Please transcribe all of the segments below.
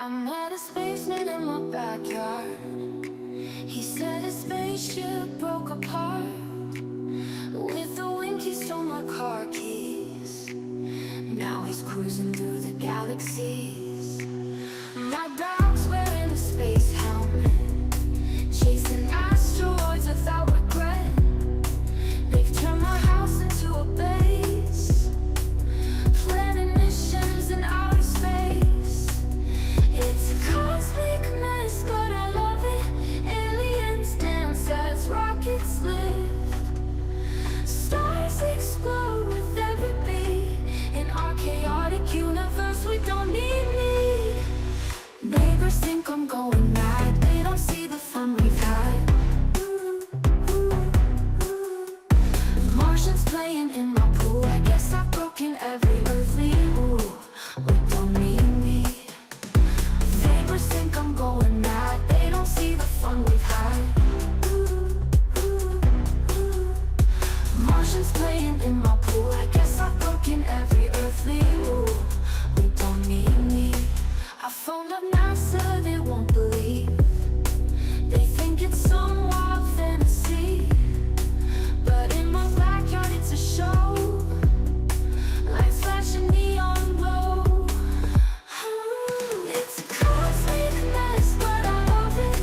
I met a spaceman in my backyard. He said his spaceship broke apart. With a wink he stole my car keys. Now he's cruising through the galaxies. My dog's wearing a space helmet, chasing asteroids without regret. They've turned my house into a base, planning missions in outer space. It's a cosmic mess, but I love it. Aliens dance as rockets lift. Stars explode with every beat. In our chaotic universe, we don't need me. Neighbors think I'm going mad. They don't see the fun we've had. Martians playing in my pool. I guess I've broken every earthly rule. But don't need me. Neighbors think I'm going mad. They don't see the fun we've had. Martians playing in my pool. I guess I've broken every earthly rule. They don't need me. I phoned up NASA, they won't believe. They think it's some wild fantasy. But in my backyard it's a show. Lights flashing neon glow. It's a cosmic mess, but I love it.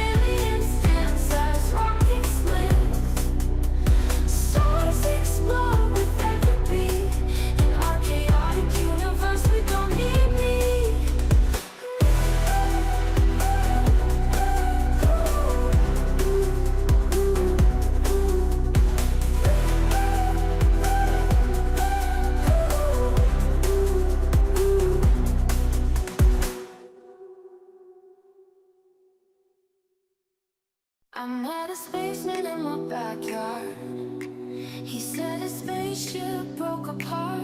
Aliens dance as rockets lift. Stars explode with every beat. In our chaotic universe, we don't need me. I met a spaceman in my backyard. He said his spaceship broke apart.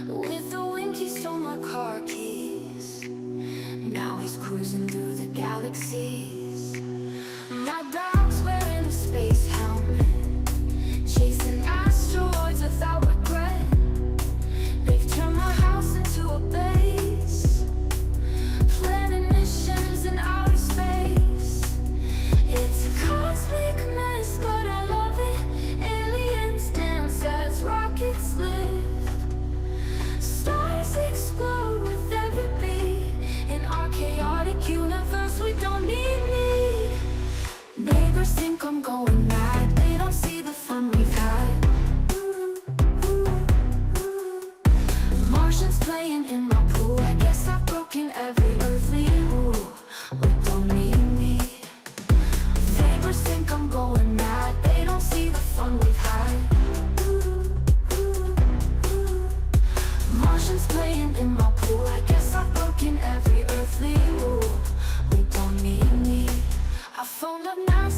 With a wink he stole my car keys. Now he's cruising through the galaxies. My dog's wearing a space helmet, chasing asteroids without regret. They've turned my house into a base, planning missions in outer space. It's a cosmic mess, but I love it. Aliens dance as rockets lift. Stars explode with every beat. In our chaotic universe, we don't need me. Neighbors think I'm going mad. They don't see the fun we've had. Martians playing in my pool. I guess I've broken every earthly rule. But don't need me. Neighbors think I'm going mad. They don't see the fun we've had. Martians playing in my pool. I guess I've broken every earthly rule. They don't need me. I phoned up now.